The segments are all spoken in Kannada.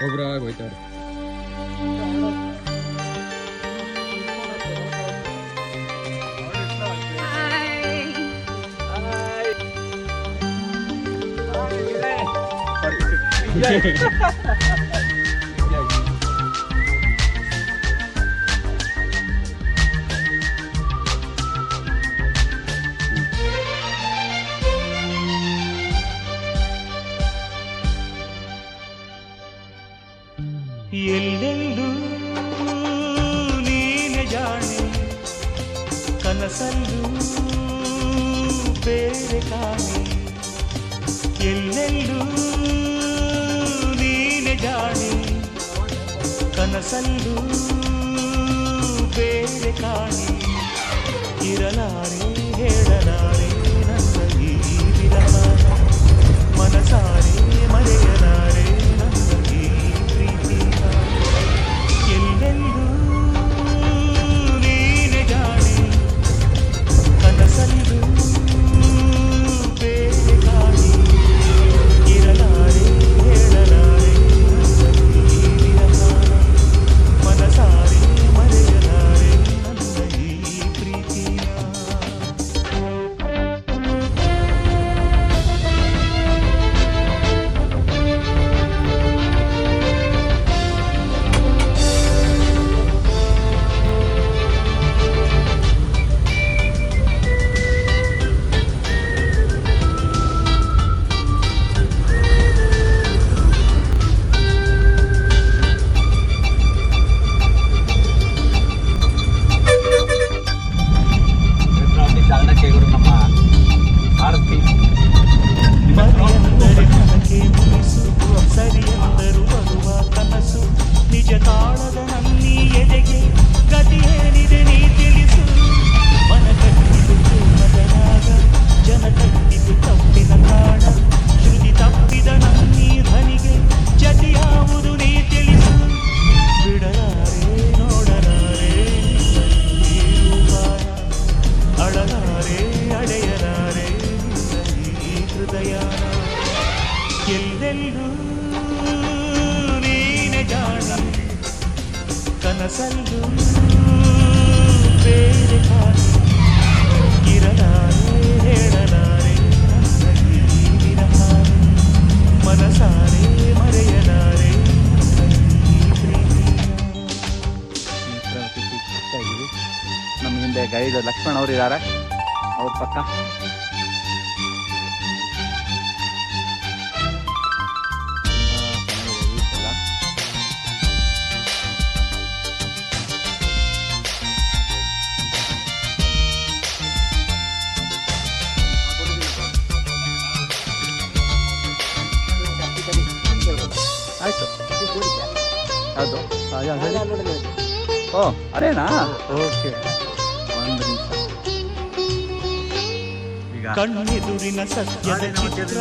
ಒಬ್ರಾಗ ಹೋಯ್ತಾರೆ. ಎಲ್ಲೆಲ್ಲೂ ನೀನೆ ಜಾಣೆ, ಕನಸಲ್ಲೂ ಬೇರೆ ಕಾಣೆ. ಎಲ್ಲೆಲ್ಲೂ ನೀನೆ ಜಾಣೆ, ಕನಸಲ್ಲೂ ಬೇರೆ ಕಾಣೆ. ಇರಲಾರೆ ಹೇಳಲಾರೆ ನನ್ನ ಈ ವಿರಹಾನ, ಮನಸಾರೆ ಮರೆಯಲಾರೆ ನನ್ನ ಈ ಪ್ರೀತಿನ. ಎಲ್ಲೆಲ್ಲೂ ನೀನೆ ಜಾಣೆ, ಕನಸಲ್ಲೂ ಬೇರೆ ಕಾಣೆ. ಇರಲಾರೆ ಹೇಳಲಾರೆ ನನ್ನ ಈ ವಿರಹಾನ, ಮನಸಾರೆ ಮರೆಯಲಾರೆ ನನ್ನ ಈ ಪ್ರೀತಿನ. ಮರೆಯಂದರೆ ನನಗೆ ಮುನಿಸು, ಸರಿಯಂದರು ಬರುವ ಕನಸು. ನಿಜ ತಾಳದ ನನ್ನೀ ಎದೆಗೆ ಗತಿಯೇನಿದೆ ನೀ ತಿಳಿಸು. ಮನ ಕಟ್ಟಿದು ಪ್ರೇಮದ ರಾಗ, ಜನ ಕಟ್ಟಿದು ತಪ್ಪಿನ ಕಾಣ. ಶ್ರುತಿ ತಪ್ಪಿದ ನನ್ನೀ ಧ್ವನಿಗೆ ಜತಿ ಯಾವುದು ನೀ ತಿಳಿಸು. ಬಿಡಲಾರೆ ನೋಡಲಾರೆ ಈ ರೂಪಾನ, ಅಳಲಾರೆ ಅಡೆಯಲಾರೆ ಈ ಹೃದಯನ. ಎಲ್ಲೆಲ್ಲೂ ನೀನೆ ಜಾಣೆ, ಕನಸಲ್ಲೂ ಬೇರೆ ಕಾಣೆ. ಇರಲಾರೆ ಹೇಳಲಾರೆ ನನ್ನ ಈ ವಿರಹಾನ, ಮನಸಾರೆ ಮರೆಯಲಾರೆ ನನ್ನ ಈ ಪ್ರೀತಿನ. ನಮ್ಮ ಹಿಂದೆ ಗೈಡ್ ಲಕ್ಷ್ಮಣ್ ಅವರು ಇದ್ದಾರೆ, ಅವ್ರ ಪಕ್ಕ. ಆಯ್ತು, ಹೌದು. ಓ ಅರೇನಾ? ಓಕೆ, ಒಂದು ನಿಮಿಷ. ಈಗ ಕಣ್ಣೆದುರಿನ ಸತ್ಯದ ಚಿತ್ರ,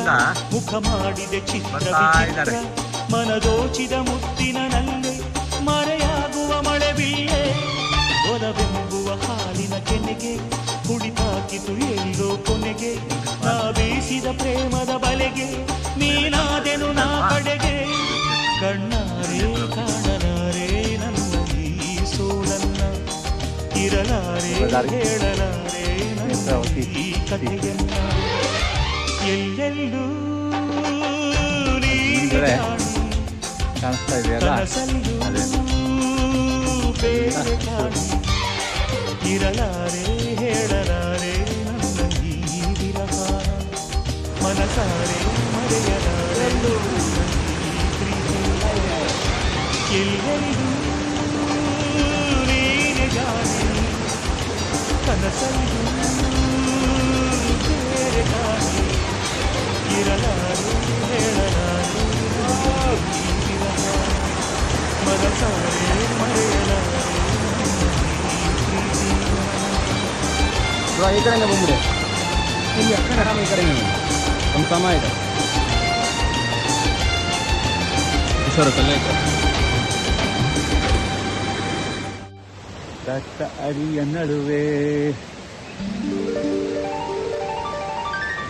ಮುಖ ಮಾಡಿದೆ ಚಿತ್ರ ವಿಚಿತ್ರ. ಮನದೋಚಿದ ಮುತ್ತಿನ ನಲ್ಲೆ, ಮರೆಯಾಗುವ ಮಳೆ ಬಿಲ್ಲೆ. ಒಲವೆಂಬುವ ಹಾಲಿನ ಕೆನೆಗೆ ಕುಳಿತಾಕಿತು ಎಲ್ಲೋ ಕೊನೆಗೆ. ನಾ ಬೀಸಿದ ಪ್ರೇಮದ ಬಲೆಗೆ ನೀನಾದೆನು ನಾ ಕಡೆಗೆ. ಕಣ್ಣಾರೆ ಕಾಣಲಾರೆ ನನ್ನ ಈ ಸೋಲನ್ನ, ಇರಲಾರೆ ಹೇಳಲಾರೆ ನನ್ನ ಈ ಕಥೆಯನ್ನ. ಎಲ್ಲೆಲ್ಲೂ ನೀನೆ ಜಾಣೆ, ಕಾಣಿಸ್ತಾ ಇದೆಯಲ್ಲ, ಕನಸಲ್ಲೂ ಬೇರೆ ಕಾಣೆ. ಇರಲಾರೆ ಹೇಳಲಾರೆ ನನ್ನ ಈ ವಿರಹಾನ, ಮನಸಾರೆ ಮರೆಯಲಾರೆ ನನ್ನ ಈ ಪ್ರೀತಿನ. ಎಲ್ಲೆಲ್ಲೂ ನೀನೆ ಜಾಣೆ, ಕನಸಲ್ಲೂ ಬೇರೆ ಕಾಣೆ. ಇರಲಾರೆ ಹೇಳಲಾರೆ ನನ್ನ ಈ ವಿರಹಾನ, ಮನಸಾರೆ ಮರೆಯಲಾರೆ ಈ ಕಡೆಯಿಂದ ಬಂದ್ಬಿಡಿ. ಇಲ್ಲಿ ಆ ಕಡೆ ಆರಾಮ, ಈ ಕಡೆ ನಮ್ಮ ಸಮ ಇದೆ ಸರ್. ಕಲ್ಲೇ ದಟ್ಟ ಅಡಿಯ ನಡುವೆ,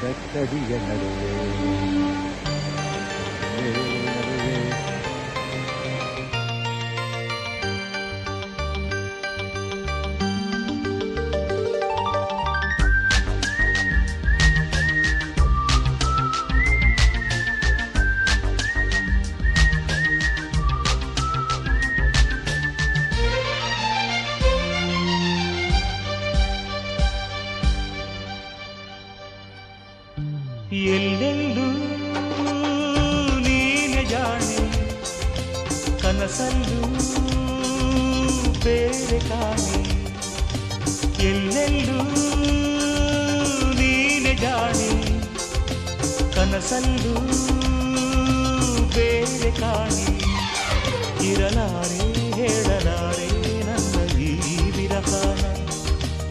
ದಟ್ಟಡಿಯ ನಡುವೆ ಕನಸಲ್ಲೂ ಬೇರೆ ಕಾಣೆ, ಎಲ್ಲೆಲ್ಲೂ ನೀನೆ ಜಾಣೆ. ಕನಸಲ್ಲೂ ಬೇರೆ ಕಾಣೆ, ಇರಲಾರೆ ಹೇಳಲಾರೆ ನನ್ನ ಈ ವಿರಹಾನ.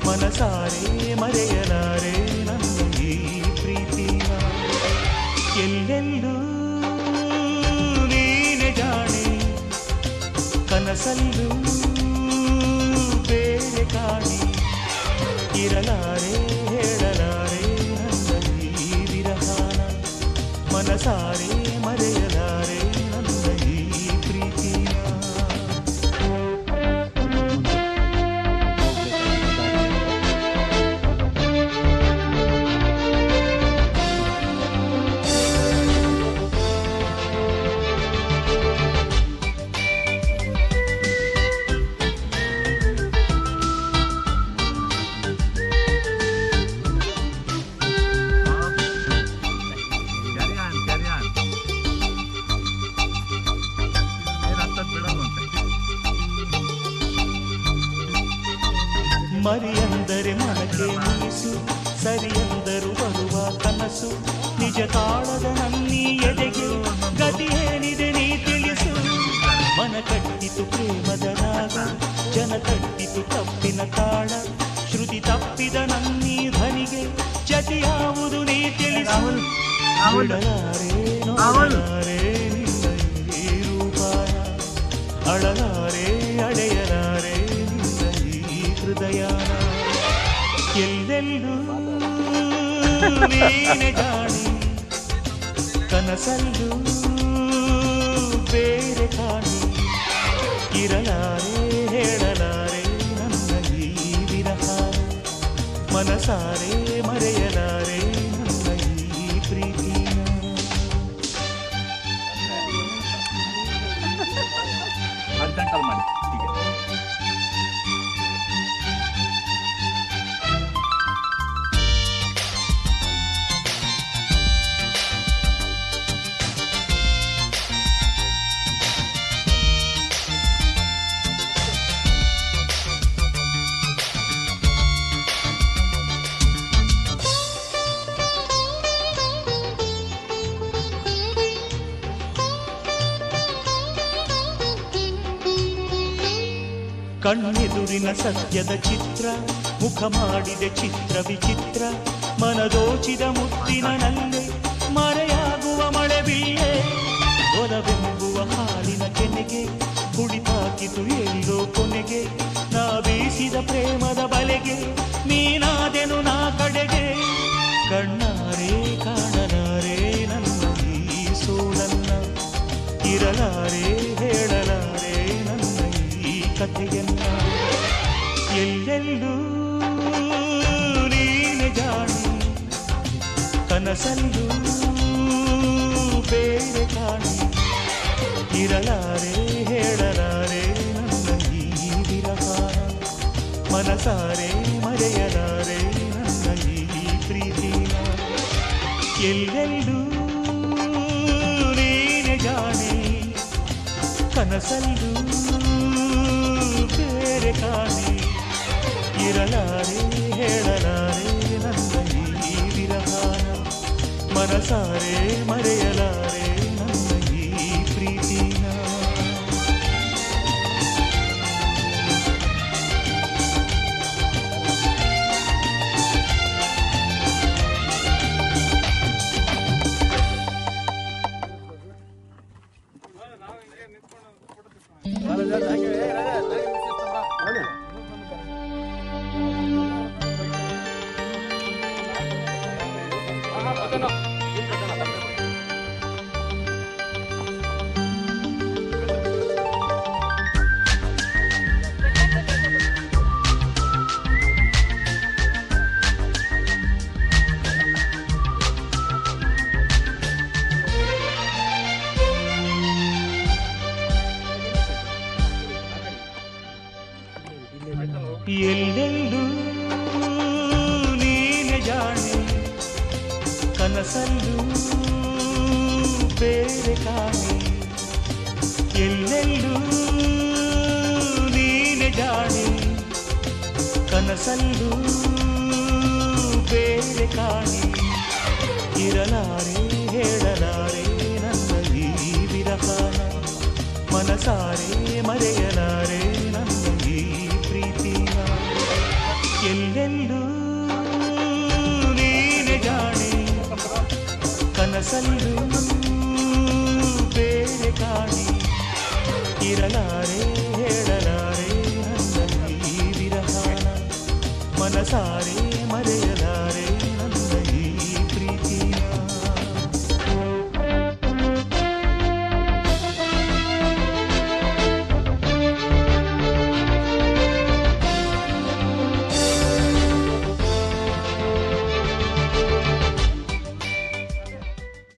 ಮನಸಾರೆ ಮರೆಯಲಾರೆ ನನ್ನ ಈ ಪ್ರೀತಿನ. ಎಲ್ಲೆಲ್ಲೂ ನೀನೆ ಜಾಣೆ, ಕನಸಲ್ಲೂ ಬೇರೆ ಕಾಣೆ, ಇರಲಾರೆ ಹೇಳಲಾರೆ ನನ್ನ ಈ ವಿರಹಾನ. ಮನಸಾರೆ ಮರೆಯಲಾರೆ ನನ್ನ ಈ ಪ್ರೀತಿನ. ಮರಿಯಂದರೆ ಮನಕ್ಕೆ ಮುನಿಸು, ಸರಿಯಂದರು ಬರುವ ಕನಸು. ನಿಜ ತಾಳದ ನನ್ನೀ ಎದೆಗೆ ಗತಿ ಏನಿದೆ ನೀ ತಿಳಿಸು. ಮನ ಕಟ್ಟಿತು ಪ್ರೇಮದ ರಾಗ, ಜನ ಕಟ್ಟಿತು ತಪ್ಪಿನ ತಾಳ. ಶ್ರುತಿ ತಪ್ಪಿದ ನನ್ನೀ ಧ್ವನಿಗೆ ಜತಿ ಯಾವುದು ನೀ ತಿಳಿಸು. ಬಿಡಲಾರೆ ನೋಡಲಾರೆ ನಿನ್ನ ಈ ರೂಪಾಯ, ಅಳಲಾರೆ ಅಡೆಯಲಾರೆ ನಿನ್ನ ಈ ಹೃದಯಾನ. ಎಲ್ಲೆಲ್ಲೂ ನೀನೆ ಜಾಣೆ, ಕನಸಲ್ಲೂ ಬೇರೆ ಕಾಣೆ, ಇರಲಾರೆ ಹೇಳಲಾರೆ ನನ್ನ ಈ ವಿರಹಾನ. ಮನಸಾರೆ ಮರೆಯಲಾರೆ ನನ್ನ ಈ ಪ್ರೀತಿನ. ಅರ್ಜೆಂಟಲ್ಲಿ ಮಾಡಿ ಹೀಗೆ. ಕಣ್ಣೆದುರಿನ ಸತ್ಯದ ಚಿತ್ರ, ಮುಖ ಮಾಡಿದೆ ಚಿತ್ರ ವಿಚಿತ್ರ. ಮನದೋಚಿದ ಮುತ್ತಿನ ನಲ್ಲೆ, ಮರೆಯಾಗುವ ಮಳೆ ಬಿಲ್ಲೆ. ಒಲವೆಂಬುವ ಹಾಲಿನ ಕೆನೆಗೆ ಕುಡಿತಾಕಿತು ಎಲ್ಲೋ ಕೊನೆಗೆ. ನಾ ಬೀಸಿದ ಪ್ರೇಮದ ಬಲೆಗೆ ನೀನಾದೆನು ನಾ ಕಡೆಗೆ. ಕಣ್ಣಾರೆ ಕಾಣಲಾರೆ ನನ್ನ ಈ ಸೋಲನ್ನ, ಇರಲಾರೆ ಹೇಳಲಾರೆ ನನ್ನ ಈ ಕಥೆಯನ್ನ. ಎಲ್ಲೆಲ್ಲೂ ನೀನೆ ಜಾಣೆ, ಕನಸಲ್ಲೂ ಬೇರೆ ಕಾಣೆ, ಇರಲಾರೆ ಹೇಳಲಾರೆ ನನ್ನ ಈ ವಿರಹಾನ. ಮನಸಾರೆ ಮರೆಯಲಾರೆ ನನ್ನ ಈ ಪ್ರೀತಿನ. ಎಲ್ಲೆಲ್ಲೂ ನೀನೆ ಜಾಣೆ, ಕನಸಲ್ಲೂ ಬೇರೆ ಕಾಣೆ, ಇರಲಾರೆ ಹೇಳಲಾರೆ ನನ್ನ ಈ ವಿರಹಾನ. ಮನಸಾರೆ ಮರೆಯಲಾರೆ ನನ್ನ ಈ ಪ್ರೀತಿನ. ಎಲ್ಲೆಲ್ಲೂ ನೀನೆ ಜಾಣೆ, ಕನಸಲ್ಲೂ ಬೇರೆ ಕಾಣೆ, ಎಲ್ಲೆಲ್ಲೂ ಕನಸಲ್ಲೂ ಬೇರೆ ಕಾಣಿ ಇರಲಾರೆ ಹೇಳಲಾರೆ ನನ್ನ ಈ ವಿರಹಾನ ಮನಸಾರೆ ಮರೆಯಲಾರೆ ನನ್ನ ಈ ಪ್ರೀತಿಯ ಎಲ್ಲೆಲ್ಲೂ ನೀನೆ ಜಾಣೆ ಕನಸಲ್ಲೂ ಬೇರೆ ಕಾಣಿ ಇರಲಾರೆ ಹೇಳಲಾರೆ ನನ್ನ ಈ ವಿರಹಾನ ಮನಸಾರೆ